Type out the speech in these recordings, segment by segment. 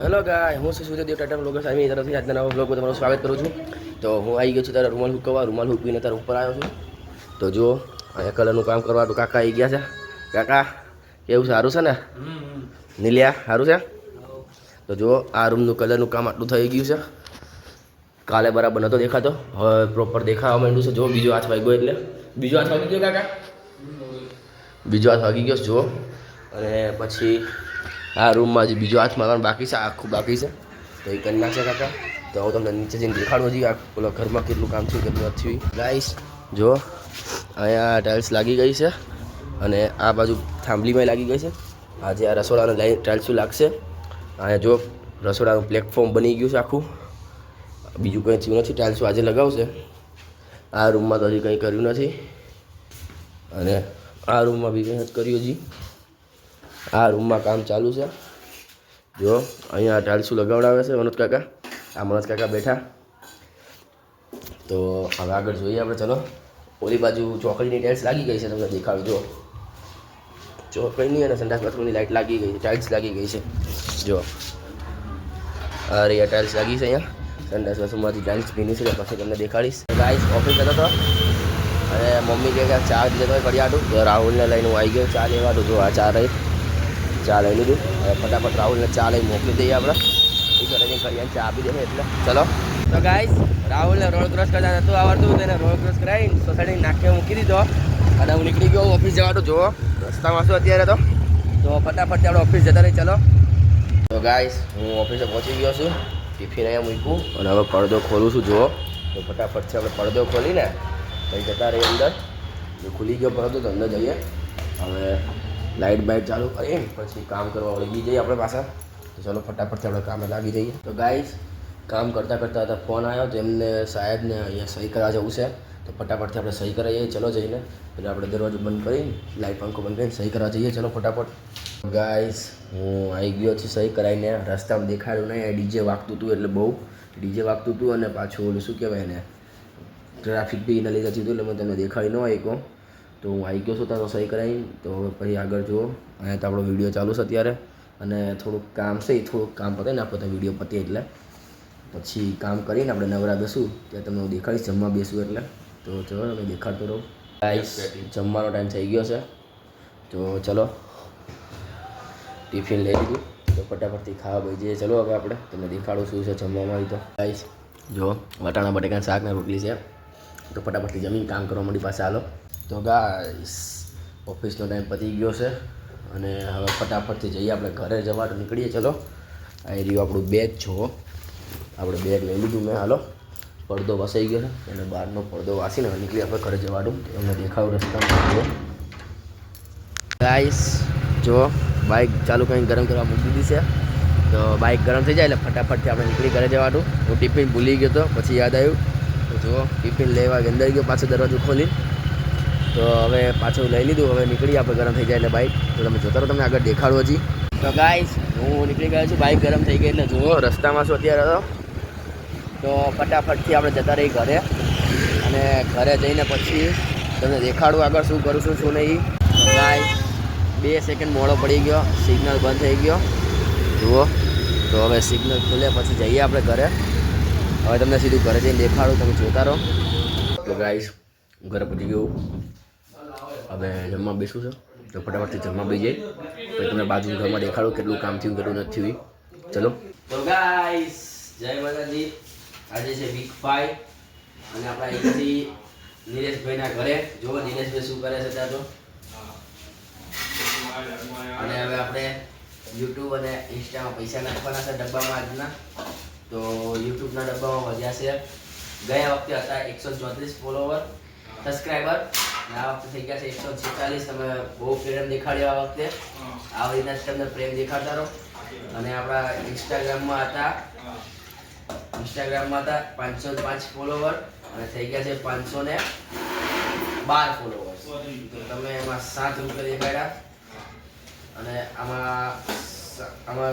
Hello ગાય, હું છું સૂર્યદેવ Tata blogger સાહેબ તરફથી આજના નવા બ્લોગમાં તમારું સ્વાગત કરું છું. તો હું આવી ગયો છું તારા રૂમાલ હુકવવા. રૂમાલ હુકવીને તારા ઉપર આવ્યો છું. તો જો અહીંયા કલરનું કામ કરવા તો કાકા આવી ગયા છે. કાકા કેવું સારું છે ને? નીલિયા સારું છે? તો જો આ રૂમનું કલરનું કામ આટલું થઈ ગયું છે. કાલે બરાબર નહોતો દેખાતો, હવે પ્રોપર દેખાવા માંડ્યું છે. જો બીજો હાથ વાગ્યો એટલે બીજો હાથ વાગી ગયો કાકા, બીજો હાથ વાગી ગયો જુઓ. અને પછી આ રૂમમાં જે બીજો હાથ મારવાનો બાકી છે, આખું બાકી છે, તો એ કરી નાખશે કાકા. તો હું તમને નીચે જઈને દેખાડું હજી આ પેલા ઘરમાં કેટલું કામ થયું કેટલું નથી. ગાઈસ જો અહીંયા ટાઇલ્સ લાગી ગઈ છે અને આ બાજુ થાંભલીમાં લાગી ગઈ છે. આજે આ રસોડાને લાઈન ટાઇલ્સું લાગશે. અહીંયા જો રસોડાનું પ્લેટફોર્મ બની ગયું છે આખું, બીજું કંઈ થયું નથી. ટાઇલ્સું આજે લગાવશે. આ રૂમમાં તો હજી કંઈ કર્યું નથી અને આ રૂમમાં બી કંઈ નથી કર્યું હજી. આ રૂમમાં કામ ચાલુ છે. જો અહીંયા ટાઇલ્સું લગાવડાવે છે મનોજ કાકા. આ મનોજ કાકા બેઠા. તો હવે આગળ જોઈએ આપણે. ચલો, ઓલી બાજુ ચોકડીની ટાઇલ્સ લાગી ગઈ છે, તમને દેખાડું. જો ચોકડીની અને સંડાસ બાથરૂમની લાઇટ લાગી ગઈ છે, ટાઇલ્સ લાગી ગઈ છે. જો આ રહ્યા ટાઇલ્સ લાગી છે અહીંયા. સંડાસ બાથરૂમમાંથી ટાઇલ્સ ભીની છે, પછી તમને દેખાડીશ. ગાઈસ ઓફિસ જતો હતો અને મમ્મી કહે કે ચા દીધો તો કડિયાટું. તો રાહુલને લઈને હું આવી ગયો ચા લેવાનું. જો આ ચા રહી, ચા લઈ લીધું. હવે ફટાફટ રાહુલને ચા લઈ મોકલી દઈએ આપણે. એ ઘરે જઈને કરિયાને ચા આપી દેશે એટલે ચલો. તો ગાઈસ રાહુલને રોડ ક્રોસ કરતા નહોતું આવડતું, તેને રોડ ક્રોસ કરાવીને સોસાયટી નાખે મૂકી દીધો અને હું નીકળી ગયો ઓફિસ જવાનું. જુઓ રસ્તામાં છું અત્યારે. તો ફટાફટ આપણે ઓફિસ જતા રહી. ચલો. તો ગાઈસ હું ઓફિસે પહોંચી ગયો છું. ટિફિન અહીંયા મૂક્યું અને હવે પડદો ખોલું છું. જુઓ તો ફટાફટ છે આપણે પડદો ખોલીને પછી જતા રહીએ અંદર. જો ખુલી ગયો પડદો તો અંદર જઈએ. હવે લાઇટ બાઇટ ચાલુ કરીએ પછી કામ કરવા વળી જઈએ આપણે પાછા. તો ચલો ફટાફટથી આપણે કામે લાગી જઈએ. તો ગાઈસ કામ કરતાં કરતાં હતા ફોન આવ્યો, તો એમને સાહેબને અહીંયા સહી કરવા જવું છે. તો ફટાફટથી આપણે સહી કરાવીએ. ચલો જઈને એટલે આપણે દરવાજો બંધ કરીને લાઇટ પંખો બંધ કરીને સહી કરવા જઈએ. ચલો ફટાફટ. ગાઈસ હું આવી ગયો છું સહી કરાવીને. રસ્તામાં દેખાડ્યું નહીં, ડીજે વાગતું હતું એટલે બહુ ડીજે વાગતું હતું અને પાછું ઓલું શું કહેવાય ને ટ્રાફિક બી એના લીધે થયું હતું એટલે મેં તમને દેખાડી ન આવ્યો. તો હું આવી ગયો છું ત્યાં તો સહી કરાવી. તો હવે પછી આગળ જુઓ અહીંયા તો આપણો વિડીયો ચાલુ છે અત્યારે અને થોડુંક કામ છે. એ થોડુંક કામ પતે ને આપણે તો વિડીયો પતે એટલે પછી કામ કરીને આપણે નવરા બેસું ત્યાં તમને હું દેખાડીશ જમવા બેસું એટલે. તો ચલો તમે દેખાડતો રહો. ગાઈસ જમવાનો ટાઈમ થઈ ગયો છે. તો ચલો ટિફિન લઈ લીધું તો ફટાફટથી ખાવા ભાઈ જઈએ. ચલો હવે આપણે તમને દેખાડું શું છે જમવામાં. તો ગાઈસ જો વટાણા બટેકાના શાકને રોટલી છે. તો ફટાફટથી જમીન કામ કરવા માંડી પાસે હાલો. તો ગાઈસ ઓફિસનો ટાઈમ પતી ગયો છે અને હવે ફટાફટથી જઈએ આપણે ઘરે જવાનું નીકળીએ. ચલો આ રહ્યું આપણું બેગ. જુઓ આપણે બેગ લઈ લીધું મેં. હાલો પડદો વસાઈ ગયો છે અને બહારનો પડદો વાસીને નીકળી આપણે ઘરે જવાનું. તમને દેખાડું રસ્તામાં. જુઓ ગાઈસ જો બાઇક ચાલુ કરીને ગરમ કરવા મૂકી દીધી છે. તો બાઇક ગરમ થઈ જાય એટલે ફટાફટથી આપણે નીકળી ઘરે જવાનું. હું ટિફિન ભૂલી ગયો હતો, પછી યાદ આવ્યું. તો જુઓ ટિફિન લેવા અંદર ગયો, પાછો દરવાજો ખોલી. તો હવે પાછું લઈ લીધું. હવે નીકળી આપણે ગરમ થઈ જાય એટલે બાઇક. તો તમે જોતા રહો, તમને આગળ દેખાડું હજી. તો ગાઈસ હું નીકળી ગયો છું. બાઇક ગરમ થઈ ગઈ એટલે જુઓ રસ્તામાં છું અત્યારે. તો ફટાફટથી આપણે જતા રહી ઘરે અને ઘરે જઈને પછી તમને દેખાડું આગળ શું કરું છું શું નહીં. તો ગાઈસ 2 સેકન્ડ મોડો પડી ગયો, સિગ્નલ બંધ થઈ ગયો. જુઓ તો હવે સિગ્નલ ખુલે પછી જઈએ આપણે ઘરે. હવે તમને સીધું ઘરે જઈને દેખાડું, તમે જોતા રહો. તો ગાઈસ ઘરે પહોંચી ગયું. હવે જમવા બેસું છે. તો ફટાફટથી જમવા બેસી જાય પછી તમને બાજુ ઘરમાં દેખાડું કેટલું કામ થયું કેટલું નથી થયું. ચલો. તો ગાઈસ જય માતાજી. આજે છે વીક 5 અને આપણા અહીંથી નિલેશભાઈના ઘરે. જો નિલેશભાઈ શું કરે છે ત્યાં. તો અને હવે આપણે યુટ્યુબ અને ઇન્સ્ટામાં પૈસા નાખવાના છે ડબ્બામાં આજના. તો યુટ્યુબના ડબ્બામાં વધ્યા છે. ગયા વખતે હતા 134 ફોલોવર સબસ્ક્રાઈબર અને આ વખતે થઈ ગયા છે 146. તમે બહુ પ્રેમ દેખાડ્યો આ વખતે. આવી રીતના જ તમને પ્રેમ દેખાડતા રહો. અને આપણા ઇન્સ્ટાગ્રામમાં હતા 505 ફોલોવર અને થઈ ગયા છે 512 ફોલોવર. તો તમે એમાં 7 રૂપિયા દેખાડ્યા અને આમાં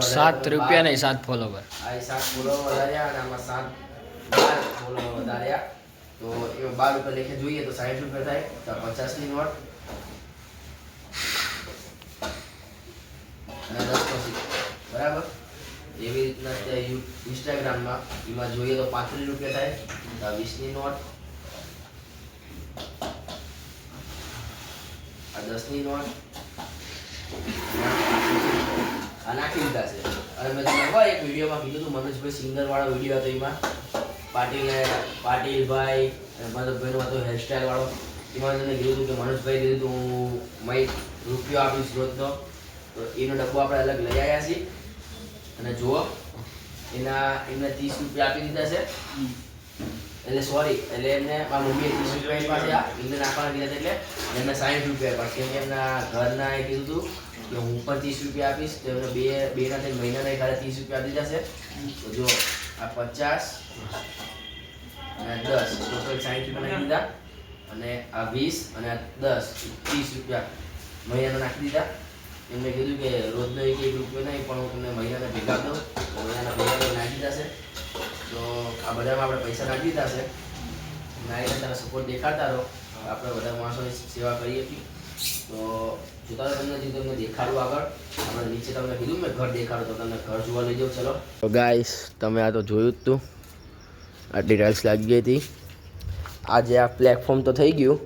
7 રૂપિયા નહીં 7 ફોલોવર. આ 7 ફોલોવર વધાર્યા અને આમાં 12 ફોલોવર વધાર્યા. તો એમાં 12 રૂપિયા લેખે જોઈએ તો 60 રૂપિયા થાય. તો 50ની નોટ અને 10 બરાબર. એવી રીતના ઇન્સ્ટાગ્રામમાં એમાં જોઈએ તો 35 રૂપિયા થાય, આ 20ની નોટ, આ 10ની નોટ આ નાખી દીધા છે. અને મેં તમને એક વિડીયોમાં કીધું હતું મનોજભાઈ સિંગરવાળો વિડીયો હતો, એમાં પાટીલભાઈ અને મનોજભાઈનો હતો હેરસ્ટાઈલવાળો, એમાં તમને કીધું હતું કે મનોજભાઈ કીધું હતું હું રૂપિયો આપીશ રોજનો. તો એનો ડબ્બો આપણે અલગ લઈ આવ્યા છીએ. અને જુઓ એમને 30 રૂપિયા આપી દીધા છે. એટલે એમને મારા મમ્મીએ 30 રૂપિયા પાસે એમને નાખવાના કીધા એટલે એમને 60 રૂપિયા આપ્યા. કેમ કે એમના ઘરના એ કીધું હતું કે હું પણ 30 રૂપિયા આપીશ, તો એમને બે ના મહિનાના ખાલી 30 રૂપિયા આપી દીધા છે. તો જો આ 50 અને 10 ટોટલ 60 રૂપિયા નાખી દીધા, અને આ 20 અને આ 10 30 રૂપિયા મહિનાના નાખી દીધા. એમને કીધું કે રોજનો 1 રૂપિયો નહીં, પણ હું તમને મહિનાના ભેગા દઉં, તો મહિનાના ભેગા નાખી દીધા છે. તો આ બધામાં આપણે પૈસા નાખી દીધા છે. નાખીને તારા સપોર્ટ દેખાડતા રહો, આપણે બધા માણસોની સેવા કરીએ છીએ. તો જોતા તમને દેખાડું આગળ. આપણે નીચે તમને કીધું મેં ઘર દેખાડું, તો તમને ઘર જોવા લઈ જાઉં. ચલો તો ગાઈસ, તમે આ તો જોયું જ તું, આટલી ટાઇલ્સ લાગી ગઈ હતી. આ જે આ પ્લેટફોર્મ તો થઈ ગયું,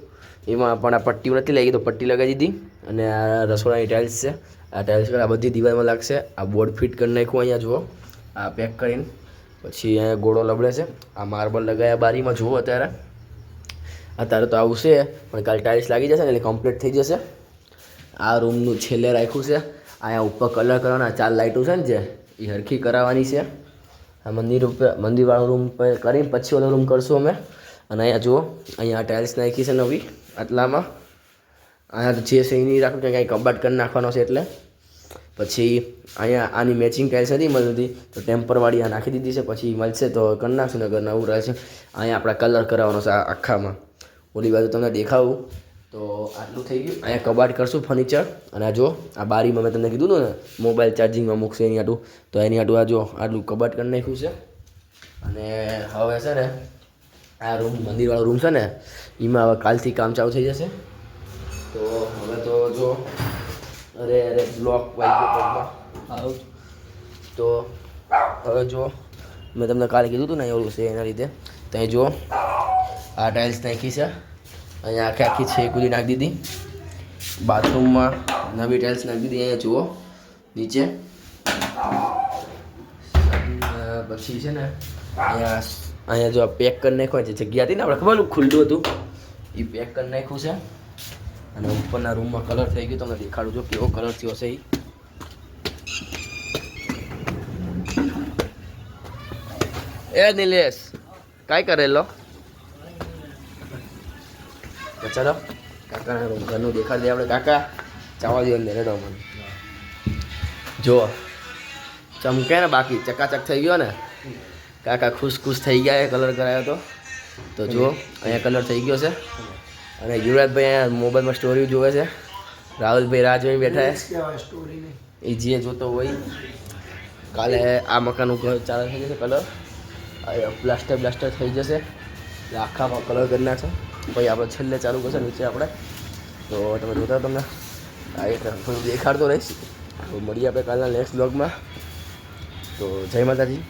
એમાં પણ આ પટ્ટી નથી લાગી, તો પટ્ટી લગાવી દીધી. અને આ રસોડાની ટાઇલ્સ છે, આ ટાઇલ્સ આ બધી દિવાલમાં લાગશે. આ બોર્ડ ફિટ કરી નાખ્યું અહીંયા જુઓ, આ પેક કરીને. પછી અહીંયા ગોળો લબડે છે, આ માર્બલ લગાવ્યા બારીમાં જુઓ. અત્યારે તો આવું છે, પણ કાલે ટાઇલ્સ લાગી જશે ને એટલે કમ્પ્લીટ થઈ જશે. આ રૂમનું છેલ્લે રાખ્યું છે. અહીંયા ઉપર કલર કરવાના 4 લાઇટો છે ને જે એ હરખી કરાવવાની છે. આ મંદિરવાળો રૂમ કરીને પછી ઓલો રૂમ કરશું અમે. અને અહીંયા જુઓ, અહીંયા ટાઇલ્સ નાખી છે નવી આટલામાં. અહીંયા તો જે છે એ નહીં રાખવું, કે કાંઈ કબાટ કરી નાખવાનો છે એટલે. પછી અહીંયા આની મેચિંગ ટાઇલ્સ નથી મળતી, તો ટેમ્પરવાળી આ નાખી દીધી છે. પછી મળશે તો કરી નાખશું, નગર નવું રહે છે. અહીંયા આપણે કલર કરાવવાનો છે આખામાં. ઓલી બાજુ તમને દેખાવું તો આટલું થઈ ગયું. અહીંયા કબાટ કરશું ફર્નિચર. અને આ જો આ બારીમાં મેં તમને કીધું હતું ને મોબાઈલ ચાર્જિંગમાં મૂકશે એની આટું, તો એની આટું આ જો આટલું કબાટ કરી નાખ્યું છે. અને હવે છે ને આ રૂમ મંદિરવાળો રૂમ છે ને એમાં હવે કાલથી કામ ચાલુ થઈ જશે. તો હવે તો જો અરે બ્લોક વાઈ તો હવે જો મેં તમને કાલે કીધું હતું ને એવું છે એના લીધે. ત્યાં જુઓ આ ટાઇલ્સ નાખી છે, અહીંયા આખી છે કુદી નાખી દીધી. બાથરૂમમાં નવી ટાઇલ્સ નાખી દીધી. અહીંયા જુઓ નીચે. પછી છે ને અહીંયા જો પેક કરી નાખ્યું છે, જગ્યા હતી ને આપણે ખબર ખુલ્લું હતું એ પેક કરી નાખ્યું છે. અને ઉપરના રૂમમાં કલર થઈ ગયો, તમને દેખાડું જો કેવો કલર થયો હશે. એ નિલેશ કાંઈ કરેલો? તો ચાલો કાકાના રૂમ ઘરનું દેખાડી દે આપણે. કાકા ચાવા દે અંદર રેડો મને. જુઓ ચમકે ને, બાકી ચકાચક થઈ ગયો ને. કાકા ખુશ થઈ ગયા, કલર કરાયો તો જુઓ અહીંયા કલર થઈ ગયો છે. અને યુવરાજભાઈ અહીંયા મોબાઈલમાં સ્ટોરી જોવે છે. રાહુલભાઈ રાહ જોઈને બેઠા છે, એ જે જોતો હોય. કાલે આ મકાનનું ઘર ચાલુ થઈ જશે, કલર પ્લાસ્ટર થઈ જશે, આખામાં કલર કરી નાખશે. પછી આપણે છેલ્લે ચાલુ કરશે નીચે આપણે. તો તમે જોતા તમને થોડું દેખાડતો રહીશ. તો મળીએ આપણે કાલના નેક્સ્ટ બ્લોગમાં. તો જય માતાજી.